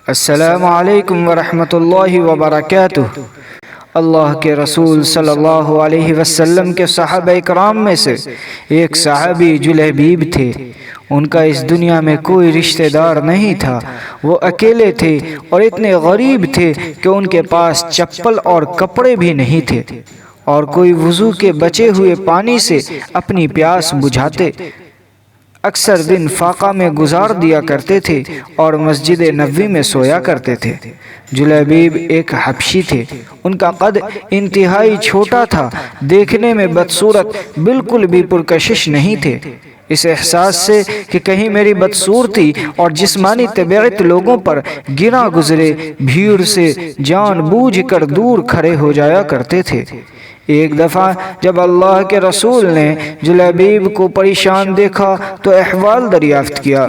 السلام علیکم ورحمۃ اللہ وبرکاتہ۔ اللہ کے رسول صلی اللہ علیہ وسلم کے صحابہ اکرام میں سے ایک صحابی جلیبیب تھے۔ ان کا اس دنیا میں کوئی رشتہ دار نہیں تھا، وہ اکیلے تھے اور اتنے غریب تھے کہ ان کے پاس چپل اور کپڑے بھی نہیں تھے، اور کوئی وضو کے بچے ہوئے پانی سے اپنی پیاس بجھاتے۔ اکثر دن فاقہ میں گزار دیا کرتے تھے اور مسجد نبوی میں سویا کرتے تھے۔ جلیبیب ایک حبشی تھے۔ ان کا قد انتہائی چھوٹا تھا، دیکھنے میں بدصورت بالکل بھی پرکشش نہیں تھے۔ اس احساس سے کہ کہیں میری بدصورتی اور جسمانی طبیعت لوگوں پر گراں گزرے، بھیڑ سے جان بوجھ کر دور کھڑے ہو جایا کرتے تھے۔ ایک دفعہ جب اللہ کے رسول نے جلیبیب کو پریشان دیکھا تو احوال دریافت کیا۔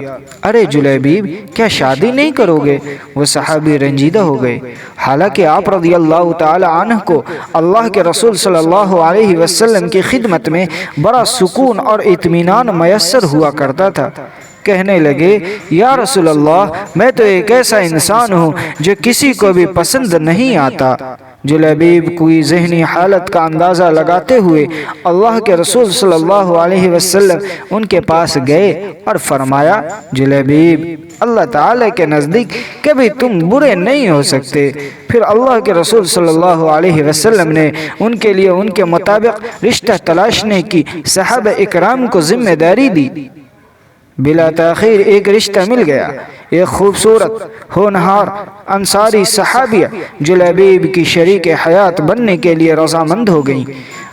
ارے جلیبیب، کیا شادی نہیں کرو گے؟ وہ صحابی رنجیدہ ہو گئے، حالانکہ آپ رضی اللہ تعالی عنہ کو اللہ کے رسول صلی اللہ علیہ وسلم کی خدمت میں بڑا سکون اور اطمینان میسر ہوا کرتا تھا۔ کہنے لگے، یا رسول اللہ، میں تو ایک ایسا انسان ہوں جو کسی کو بھی پسند نہیں آتا۔ جلیبیب کوئی ذہنی حالت کا اندازہ لگاتے ہوئے اللہ کے رسول صلی اللہ علیہ وسلم ان کے پاس گئے اور فرمایا، جلیبیب، اللہ تعالیٰ کے نزدیک کبھی تم برے نہیں ہو سکتے۔ پھر اللہ کے رسول صلی اللہ علیہ وسلم نے ان کے لیے ان کے مطابق رشتہ تلاشنے کی صحابہ اکرام کو ذمہ داری دی۔ بلا تاخیر ایک رشتہ مل گیا۔ ایک خوبصورت ہونہار انصاری صحابیہ جلیبیب کی شریک حیات بننے کے لیے رضامند ہو گئیں،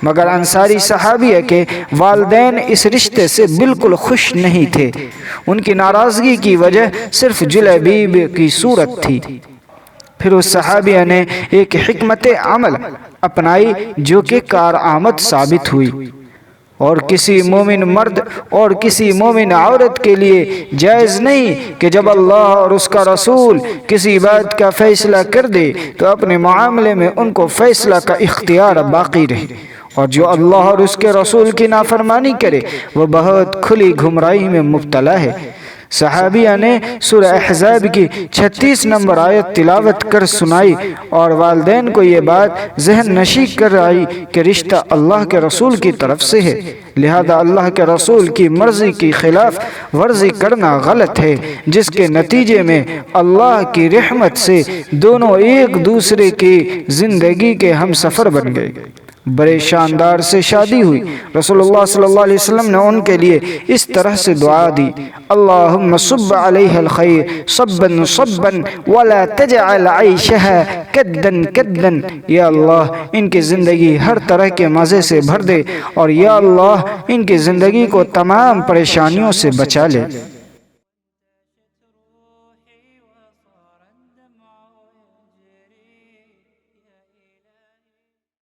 مگر انصاری صحابیہ کے والدین اس رشتے سے بالکل خوش نہیں تھے۔ ان کی ناراضگی کی وجہ صرف جلیبیب کی صورت تھی۔ پھر اس صحابیہ نے ایک حکمت عمل اپنائی جو کہ کارآمد ثابت ہوئی، اور کسی مومن مرد اور کسی مومن عورت کے لیے جائز نہیں کہ جب اللہ اور اس کا رسول کسی بات کا فیصلہ کر دے تو اپنے معاملے میں ان کو فیصلہ کا اختیار باقی رہے، اور جو اللہ اور اس کے رسول کی نافرمانی کرے وہ بہت کھلی گمراہی میں مبتلا ہے۔ صحابیہ نے سورہ احزاب کی 36 نمبر آیت تلاوت کر سنائی اور والدین کو یہ بات ذہن نشی کرائی کہ رشتہ اللہ کے رسول کی طرف سے ہے، لہذا اللہ کے رسول کی مرضی کی خلاف ورزی کرنا غلط ہے، جس کے نتیجے میں اللہ کی رحمت سے دونوں ایک دوسرے کی زندگی کے ہم سفر بن گئے۔ بڑے شاندار سے شادی ہوئی۔ رسول اللہ صلی اللہ علیہ وسلم نے ان کے لیے اس طرح سے دعا دی، اللہم صب علیہ الخیر صبا صبا ولا تجعل عیشها کدا کدا۔ یا اللہ، ان کی زندگی ہر طرح کے مزے سے بھر دے، اور یا اللہ، ان کی زندگی کو تمام پریشانیوں سے بچا لے۔